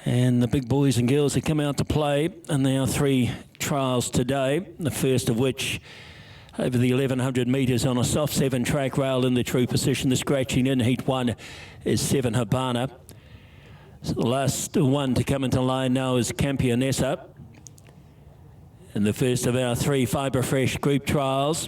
And the big boys and girls have come out to play in our 3 trials today, the first of which over the 1100 metres on a soft 7 track rail in the true position. The scratching in heat 1 is 7 Habana. So the last one to come into line now is Campionessa. And the first of our 3 Fibre Fresh group trials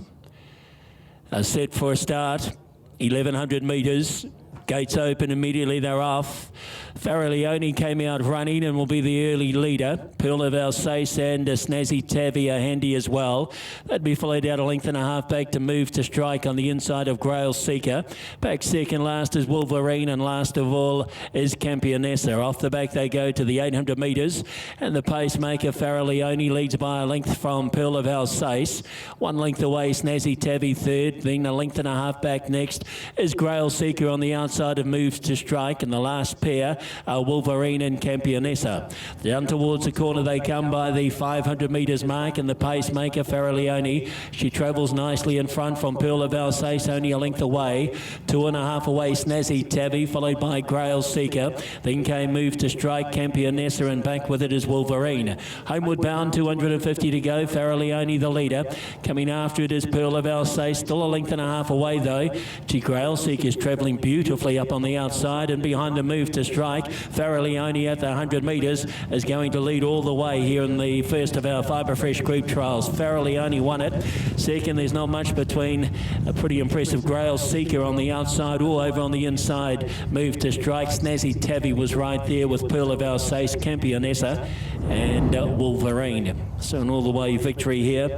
are set for a start. 1100 metres. Gates open immediately, they're off. Farrelleone came out running and will be the early leader. Pearl of Alsace and Snazzy Tavi are handy as well. That'd be followed out a length and a half back to Move to Strike on the inside of Grylls Seeker. Back second last is Wolverine, and last of all is Campionessa. Off the back they go to the 800 metres, and the pacemaker Farrelleone leads by a length from Pearl of Alsace. 1 length away Snazzy Tavi third, then a length and a half back next is Grylls Seeker on the outside of Moves to Strike, and the last pair are Wolverine and Campionessa. Down towards the corner they come by the 500 metres mark, and the pacemaker Farrelleone, she travels nicely in front from Pearl of Alsace, only a length away. 2.5 away Snazzy Tavi, followed by Grylls Seeker. Then came Move to Strike, Campionessa, and back with it is Wolverine. Homeward bound, 250 to go, Farrelleone the leader. Coming after it is Pearl of Alsace, still a length and a half away though. Grylls Seeker's travelling beautifully up on the outside, and behind the Move to Strike, Farrelleone at the 100 metres is going to lead all the way here in the first of our Fibre Fresh group trials. Farrelleone won it. Second, there's not much between. A pretty impressive Grylls Seeker on the outside, all over on the inside. Move to Strike. Snazzy Tavi was right there with Pearl of Alsace, Campionessa and Wolverine. So an all the way victory here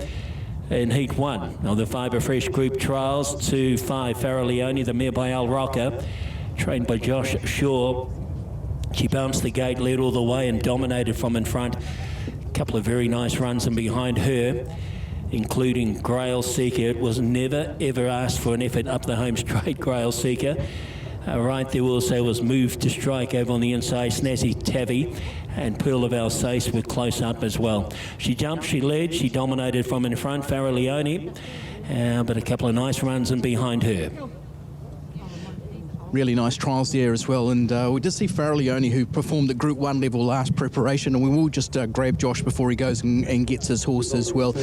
in heat 1 of the Fibre Fresh group trials. 2-5 Farrelleone, the mare by Al Rocker, trained by Josh Shaw. She bounced the gate, led all the way and dominated from in front. A couple of very nice runs in behind her, including Grylls Seeker. It was never ever asked for an effort up the home straight, Grylls Seeker. Right there also was Move to Strike over on the inside. Snazzy Tavi and Pearl of Alsace were close up as well. She jumped, she led, she dominated from in front, Farrelleone, but a couple of nice runs in behind her. Really nice trials there as well, and we did see Farrelleone, who performed at Group 1 level last preparation, and we will just grab Josh before he goes and gets his horse as well.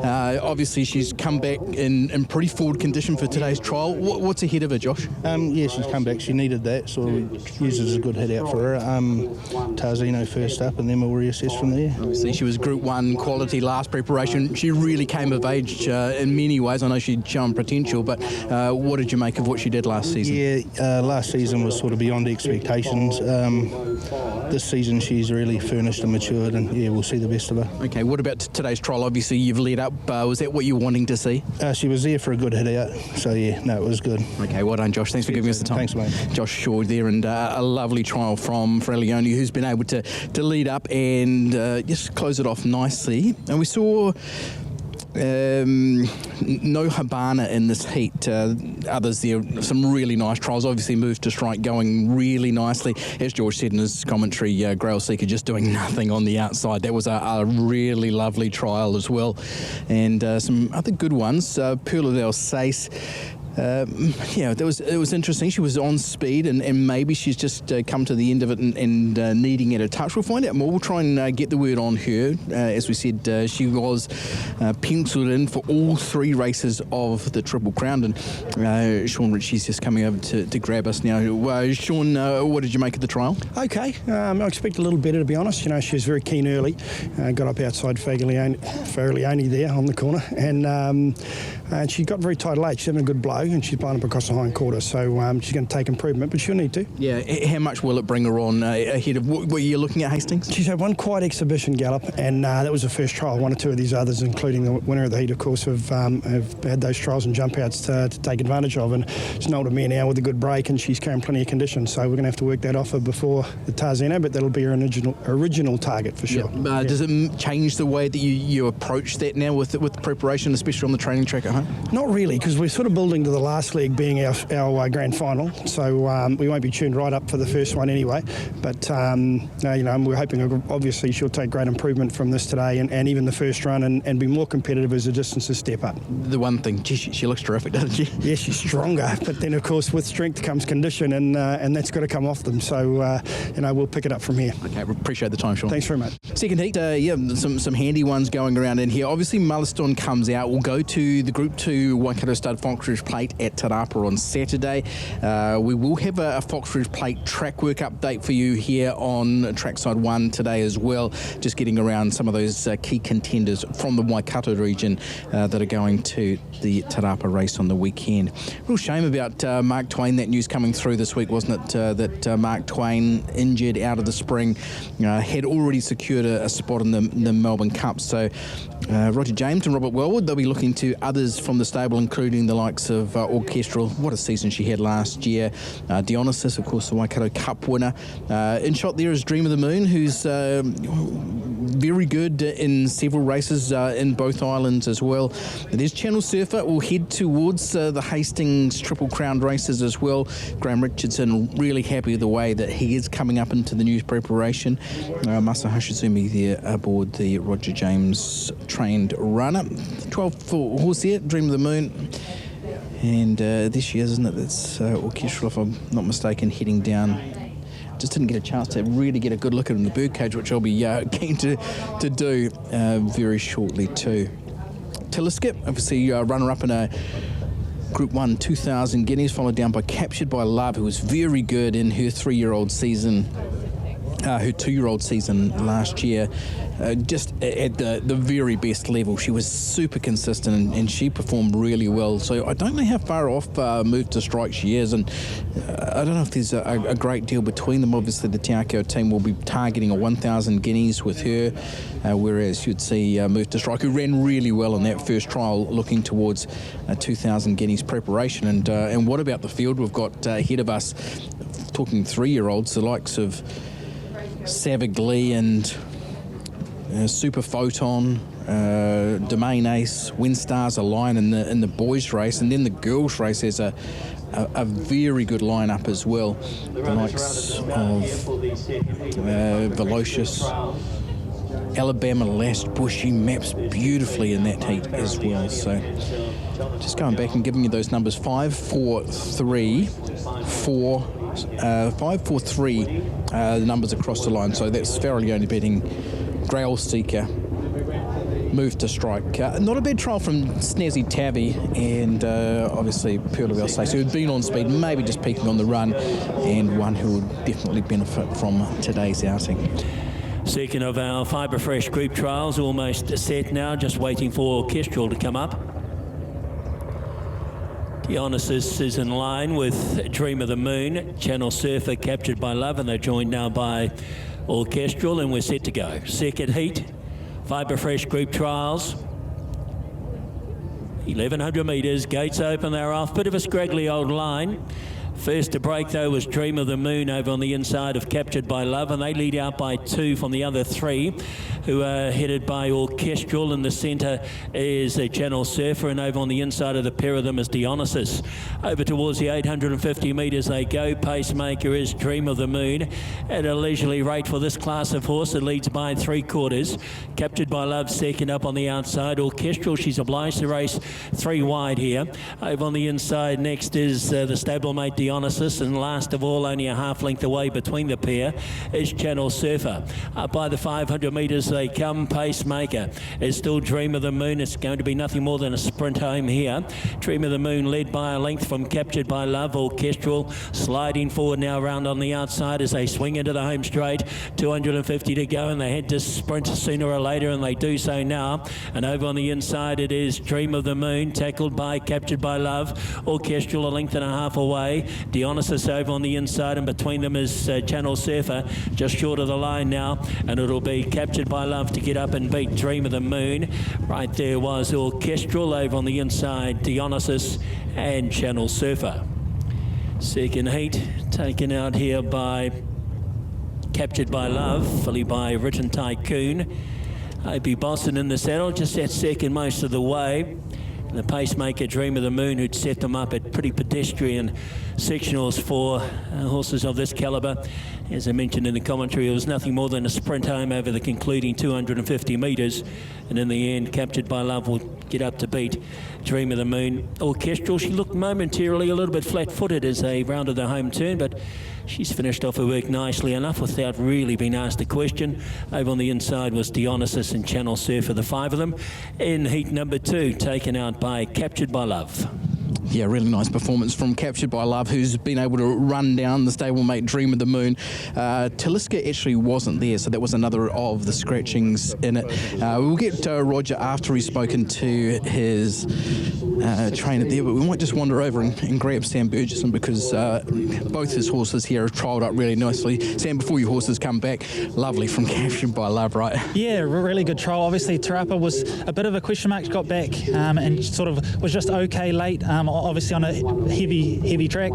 Obviously she's come back in pretty forward condition for today's trial. What's ahead of her, Josh? Yeah, she's come back, she needed that, so we use it as a good head out for her. Tarzino first up, and then we'll reassess from there. Obviously she was Group 1 quality last preparation. She really came of age in many ways. I know she'd shown potential, but what did you make of what she did last season? Yeah, last season was sort of beyond expectations. This season she's really furnished and matured, and yeah, we'll see the best of her. Okay, what about today's trial? Obviously you've led up. Was that what you were wanting to see? She was there for a good hit out, so yeah, no, it was good. Okay, well done, Josh. Thanks for giving us the time. Thanks, mate. Josh Shaw there, and a lovely trial from Farrelleone, who's been able to lead up and just close it off nicely. And we saw no Habana in this heat. Others there, some really nice trials. Obviously Move to Strike going really nicely. As George said in his commentary, Grylls Seeker just doing nothing on the outside. That was a really lovely trial as well. And some other good ones. Pearl of Alsace. Yeah, it was interesting. She was on speed, and maybe she's just come to the end of it and needing at a touch. We'll find out more. We'll try and get the word on her. As we said, she was penciled in for all 3 races of the Triple Crown, and Shaune Ritchie's just coming over to grab us now. Shaune, what did you make of the trial? Okay, I expect a little better, to be honest. You know, she was very keen early. Got up outside Farrelleone there on the corner, and she got very tight late. She's having a good blow, and she's blown up across the hind quarter, so she's going to take improvement, but she'll need to. Yeah, how much will it bring her on ahead of what were you looking at, Hastings? She's had one quiet exhibition gallop, and that was the first trial. 1 or 2 of these others, including the winner of the heat, of course, have had those trials and jump outs to take advantage of, and she's an older mare now with a good break, and she's carrying plenty of condition, so we're going to have to work that off her before the Tarzino, but that'll be her original target for sure. Yeah. Does it change the way that you approach that now with preparation, especially on the training track at home? Not really, because we're sort of building into the last leg being our grand final, so we won't be tuned right up for the first one anyway. But we're hoping obviously she'll take great improvement from this today and even the first run and be more competitive as the distances step up. The one thing, she looks terrific, doesn't she? Yeah, she's stronger, but then of course with strength comes condition, and that's got to come off them. So we'll pick it up from here. Okay, appreciate the time, Shaune. Thanks very much. Second heat, some handy ones going around in here. Obviously, Mulliston comes out. We'll go to the Group 2 Waikato Stud Foxridge Plate at Te Rapa on Saturday. We will have a Foxridge Plate track work update for you here on Trackside 1 today as well, just getting around some of those key contenders from the Waikato region that are going to the Te Rapa race on the weekend. Real shame about Mark Twain, that news coming through this week, wasn't it, that Mark Twain, injured out of the spring, had already secured a spot in the Melbourne Cup. So Roger James and Robert Wellwood, they'll be looking to others from the stable, including the likes of Orchestral. What a season she had last year. Dionysus, of course, the Waikato Cup winner. In shot there is Dream of the Moon, who's very good in several races in both islands as well. There's Channel Surfer. We'll head towards the Hastings Triple Crown races as well. Graham Richardson really happy with the way that he is coming up into the new preparation. Masa Hashizumi there aboard the Roger James trained runner. 12th horse here, Dream of the Moon. And this she is, isn't it? That's Orchestral, if I'm not mistaken, heading down. Just didn't get a chance to really get a good look at it in the birdcage, which I'll be keen to do very shortly too. Teleskip, obviously runner-up in a Group 1 2,000 guineas, followed down by Captured by Love, who was very good in her 3-year-old season. Her 2-year-old season last year, just at the very best level. She was super consistent and she performed really well. So I don't know how far off Move to Strike she is, and I don't know if there's a great deal between them. Obviously the Te Akau team will be targeting a 1,000 guineas with her, whereas you'd see Move to Strike, who ran really well in that first trial, looking towards a 2,000 guineas preparation. And what about the field we've got ahead of us? Talking 3-year-olds, the likes of Savagly and Super Photon, Domain Ace, Windstars Align in the boys race, and then the girls race has a very good lineup as well. The likes of Velocious, Alabama Last, Bushy maps beautifully in that heat as well. So just going back and giving you those numbers: 5, 4, 3, 4. 5, 4, 3, the numbers across the line. So that's Farrelly beating Grail Seeker, Move to Strike. Not a bad trial from Snazzy Tavi, and obviously Pearl of Alsace, who had been on speed, maybe just peaking on the run, and one who would definitely benefit from today's outing. Second of our Fibre Fresh group trials, almost set now, just waiting for Orchestral to come up. Dionysus is in line with Dream of the Moon, Channel Surfer, Captured by Love, and they're joined now by Orchestral, and we're set to go. Second heat, Fibre Fresh group trials. 1,100 metres, gates open, they're off. Bit of a scraggly old line. First to break, though, was Dream of the Moon over on the inside of Captured by Love, and they lead out by 2 from the other 3, who are headed by Orchestral. In the centre is a Channel Surfer, and over on the inside of the pair of them is Dionysus. Over towards the 850 metres they go. Pacemaker is Dream of the Moon at a leisurely rate for this class of horse. It leads by 3/4. Captured by Love second up on the outside. Orchestral, she's obliged to race 3 wide here. Over on the inside next is the stablemate Dionysus, and last of all, only a half length away between the pair, is Channel Surfer. Up by the 500 metres they come. Pacemaker is still Dream of the Moon. It's going to be nothing more than a sprint home here. Dream of the Moon led by a length from Captured by Love. Orchestral sliding forward now round on the outside as they swing into the home straight. 250 to go, and they had to sprint sooner or later, and they do so now. And over on the inside it is Dream of the Moon, tackled by Captured by Love. Orchestral a length and a half away. Dionysus over on the inside, and between them is Channel Surfer, just short of the line now, and it'll be Captured by Love to get up and beat Dream of the Moon. Right there was Orchestral, over on the inside Dionysus and Channel Surfer. Second heat taken out here by Captured by Love, fully by Written Tycoon. A.P. Boston in the saddle, just at second most of the way. The pacemaker Dream of the Moon, who'd set them up at pretty pedestrian sectionals for horses of this calibre. As I mentioned in the commentary, it was nothing more than a sprint home over the concluding 250 metres, and in the end, Captured by Love will get up to beat Dream of the Moon. Orchestral, she looked momentarily a little bit flat-footed as they rounded the home turn, but she's finished off her work nicely enough without really being asked a question. Over on the inside was Dionysus and Channel Surfer, the 5 of them, in heat number 2, taken out by Captured by Love. Yeah, really nice performance from Captured by Love, who's been able to run down the stablemate Dream of the Moon. Taliska actually wasn't there, so that was another of the scratchings in it. We'll get Roger after he's spoken to his trainer there, but we might just wander over and grab Sam Bergerson, because both his horses here have trialled up really nicely. Sam, before your horses come back, lovely from Captured by Love, right? Yeah, really good trial. Obviously, Taupo was a bit of a question mark, got back and sort of was just okay late. Obviously on a heavy track,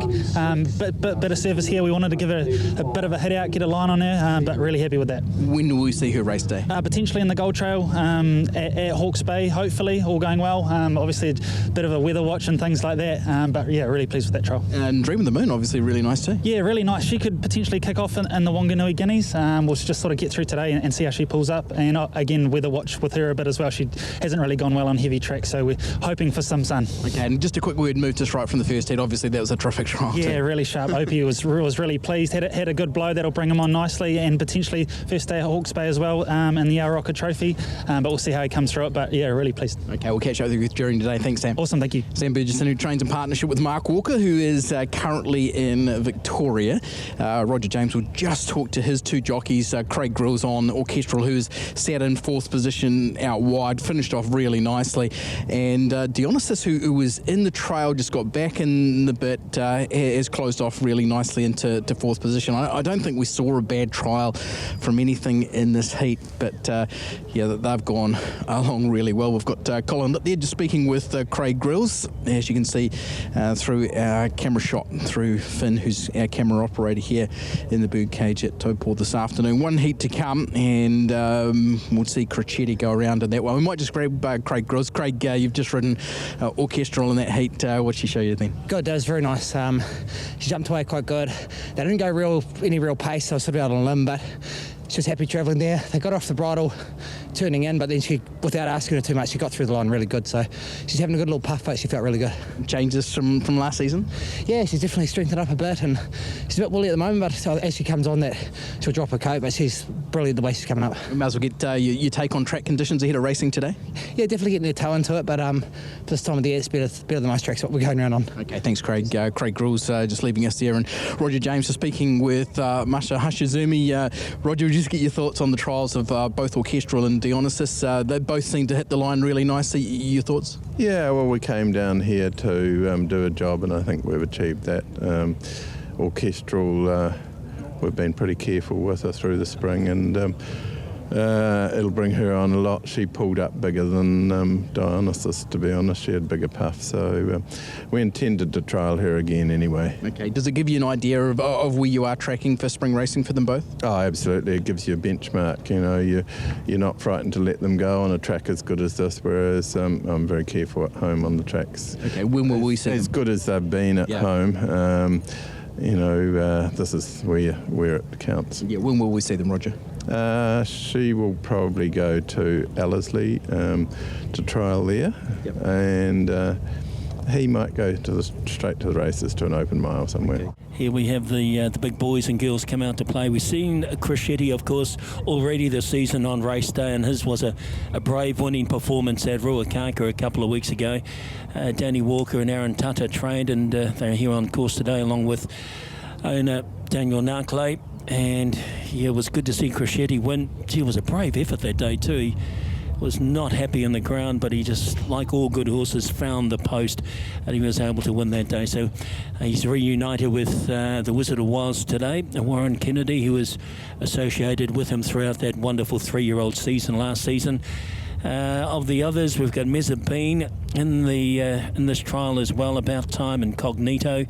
but bit of service here. We wanted to give her a bit of a hit out, get a line on her, but really happy with that. When will we see her race day? Potentially in the Gold Trail at Hawke's Bay, hopefully, all going well. Obviously a bit of a weather watch and things like that, but yeah, really pleased with that trial. And Dream of the Moon, obviously really nice too. Yeah, really nice. She could potentially kick off in the Wanganui Guineas. We'll just sort of get through today and see how she pulls up, and again, weather watch with her a bit as well. She hasn't really gone well on heavy track, so we're hoping for some sun. Okay, and just a quick word, moved us right from the first heat. Obviously that was a terrific trial. Yeah, too. Really sharp. Opie was really pleased, had a good blow that'll bring him on nicely, and potentially first day at Hawke's Bay as well in the Aroka Trophy, but we'll see how he comes through it, but yeah, really pleased. Okay, we'll catch up with you during today. Thanks, Sam. Awesome, thank you. Sam Bergerson, who trains in partnership with Mark Walker, who is currently in Victoria. Roger James will just talk to his 2 jockeys, Craig Grylls on Orchestral, who's sat in 4th position out wide, finished off really nicely, and Dionysus, who was in the trail, just got back in the bit, has closed off really nicely into 4th position. I don't think we saw a bad trial from anything in this heat, but yeah, they've gone along really well. We've got Colin there just speaking with Craig Grylls, as you can see through our camera shot through Finn, who's our camera operator here in the bird cage at Taupo this afternoon. 1 heat to come, and we'll see Ritchie go around in that one. We might just grab Craig Grylls. Craig, you've just ridden Orchestral in that heat. What'd she show you then? Good, that was very nice. She jumped away quite good. They didn't go any real pace, so I was sort of out on a limb, but she was happy travelling there. They got off the bridle, turning in, but then she, without asking her too much, she got through the line really good. So she's having a good little puff, but she felt really good. Changes from last season? Yeah, she's definitely strengthened up a bit, and she's a bit woolly at the moment, but so as she comes on that, she'll drop her coat, but she's brilliant the way she's coming up. We might as well get your take on track conditions ahead of racing today? Yeah, definitely getting their toe into it, but this time of the year it's better than most tracks what we're going around on. Okay, thanks Craig. Craig Grylls just leaving us there, and Roger James is speaking with Masha Hashizumi. Roger, would you just get your thoughts on the trials of both Orchestral and Dionysus? They both seem to hit the line really nicely. Your thoughts? Yeah, well, we came down here to do a job, and I think we've achieved that. Orchestral, we've been pretty careful with her through the spring, and it'll bring her on a lot. She pulled up bigger than Dionysus, to be honest. She had bigger puff, so we intended to trial her again anyway. Okay, does it give you an idea of where you are tracking for spring racing for them both? Oh, absolutely. It gives you a benchmark. You know, you're not frightened to let them go on a track as good as this, whereas I'm very careful at home on the tracks. Okay, when will we see as them? good as they've been at home. You know, this is where it counts. Yeah, when will we see them, Roger? She will probably go to Ellerslie to trial there, and he might go straight to the races to an open mile somewhere. Okay. Here we have the big boys and girls come out to play. We've seen Ritchie, of course, already this season on race day, and his was a brave winning performance at Ruakaka a couple of weeks ago. Danny Walker and Aaron Tata trained, and they're here on course today along with owner Daniel Narkley. And yeah, it was good to see Ritchie win. It was a brave effort that day too. He was not happy in the ground, but he just, like all good horses, found the post, and he was able to win that day. So he's reunited with the Wizard of Wiles today, Warren Kennedy, who was associated with him throughout that wonderful 3-year-old season last season. Of the others, we've got Mezzabine in this trial as well, About Time and Cognito,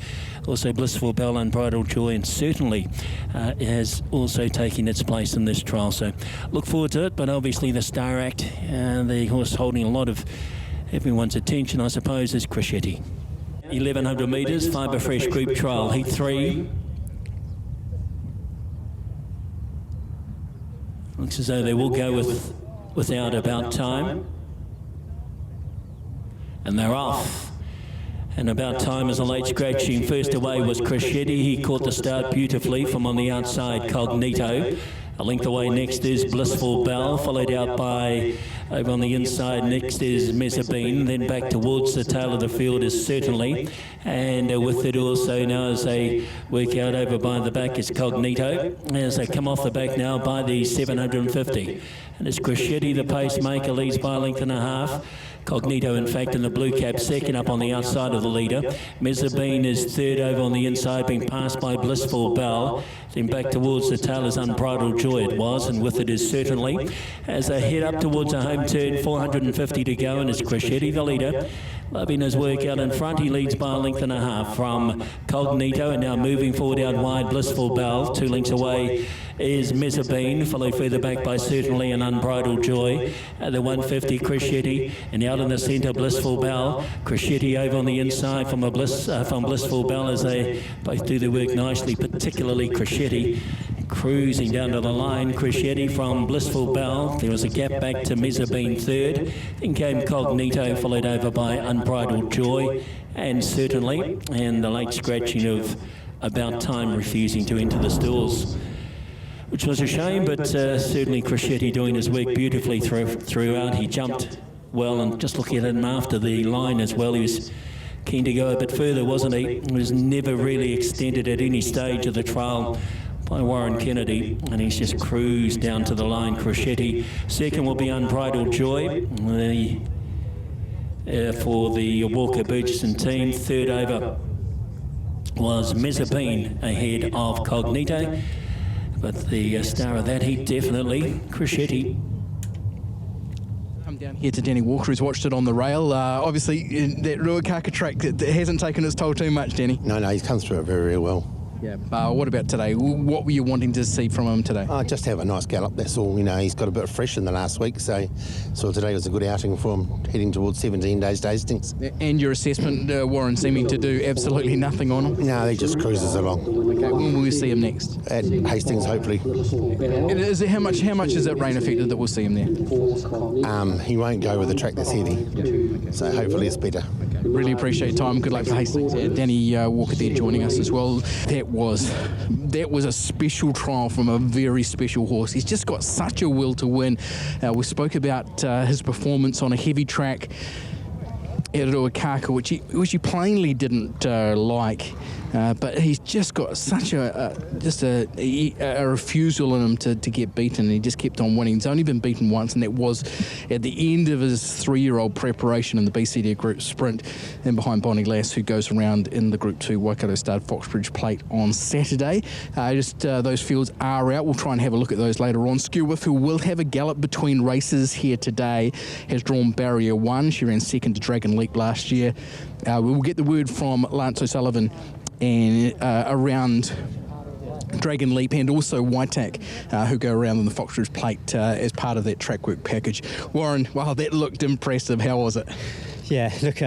also Blissful Bell, Unbridled Joy, and certainly has also taken its place in this trial. So look forward to it, but obviously the Star Act, the horse holding a lot of everyone's attention, I suppose, is Crescetti. 1100 metres, Fibre Fresh Group Trial, Heat 3. Looks as though they will go without About Time. And they're off. And About Time is a late scratching. First away was Crescetti. He caught the start beautifully from on the outside, Cognito. A length away next is Blissful Bell, followed out by, over on the inside, next is Mezzabine. Then back towards the tail of the field is Certainly. And with it also now as they work out over by the back is Cognito. As they come off the back now by the 750. And it's Crescetti, the pacemaker, leads by a length and a half. Cognito, in fact, in the blue cap, second up on the outside of the leader. Mezzabine is third over on the inside, being passed by Blissful Bell. Then back towards the tail is Unbridled Joy, it was, and with it is Certainly. As they head up towards a home turn, 450 to go, and it's Crescetti, the leader. Loving his work out in front, he leads by a length and a half from Cognito, and now moving forward out wide, Blissful Bell. 2 lengths away is Mezzabine, followed further back by Certainly and Unbridled Joy. At the 150, Crescetti, and out in the centre, Blissful Bell. Crescetti over on the inside from Blissful Bell as they both do their work nicely, particularly Crescetti. Cruising down to the line, Crescetti from Blissful Bell. There was a gap back to Mezzabine third. Then came Cognito, followed over by Unbridled Joy and Certainly. And the late scratching of About Time refusing to enter the stalls, which was a shame, but certainly Crescetti doing his work beautifully throughout. He jumped well, and just looking at him after the line as well, he was keen to go a bit further, wasn't he? He was never really extended at any stage of the trial by Warren Kennedy, and he's just cruised down to the line. Crescetti. Second will be Unbridled Joy for the Walker Bergerson team. Third over was Mezzabine ahead of Cognito, but the star of that heat definitely Crescetti. Come down here to Danny Walker, who's watched it on the rail. Obviously, that Ruakaka track that hasn't taken its toll too much, Danny. No, he's come through it very, very well. Yeah. What about today? What were you wanting to see from him today? Just have a nice gallop, that's all. You know, he's got a bit fresh in the last week, so today was a good outing for him, heading towards 17 days to Hastings. And your assessment, Warren seeming to do absolutely nothing on him? No, he just cruises along. Okay, when will we see him next? At Hastings, hopefully. Is it, how much is it rain affected that we'll see him there? He won't go with a track that's heavy, so hopefully it's better. Okay. Really appreciate your time. Good luck for Hastings. Danny Walker there joining us as well. That was a special trial from a very special horse. He's just got such a will to win. We spoke about his performance on a heavy track at Ruakaka, which he plainly didn't like. But he's just got such a refusal in him to get beaten. He just kept on winning. He's only been beaten once, and that was at the end of his 3-year-old preparation in the BCD Group Sprint, and behind Bonnie Lass, who goes around in the Group 2 Waikato Stud Foxbridge Plate on Saturday. Those fields are out. We'll try and have a look at those later on. Skewiff, who will have a gallop between races here today, has drawn Barrier 1. She ran second to Dragon Leap last year. We will get the word from Lance O'Sullivan and around Dragon Leap, and also Waitak, who go around in the Foxbridge Plate as part of that track work package. Warren, wow, that looked impressive. How was it? Yeah, look,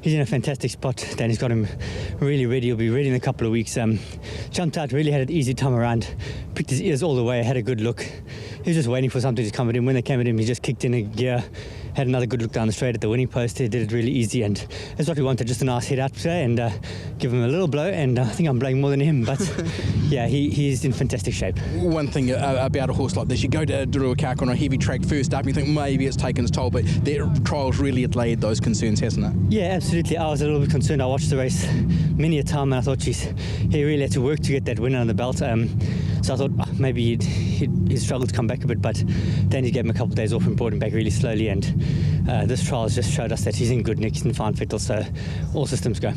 he's in a fantastic spot. Danny's got him really ready. He'll be ready in a couple of weeks. Jumped out, really had an easy time around, picked his ears all the way, had a good look. He was just waiting for something to come at him. When they came at him, he just kicked in a gear, had another good look down the straight at the winning post. He did it really easy, and that's what we wanted, just a nice head out today and give him a little blow, and I think I'm blowing more than him, but yeah, he's in fantastic shape. One thing about a horse like this, you go to Ruakaka on a heavy track first up, you think maybe it's taken its toll, but that trial's really allayed those concerns, hasn't it? Yeah, absolutely. I was a little bit concerned. I watched the race many a time, and I thought, geez, he really had to work to get that winner on the belt. So I thought maybe he'd struggle to come back a bit, but Danny gave him a couple of days off and brought him back really slowly, and this trial has just showed us that he's in good nick, he's in fine fettle, so all systems go.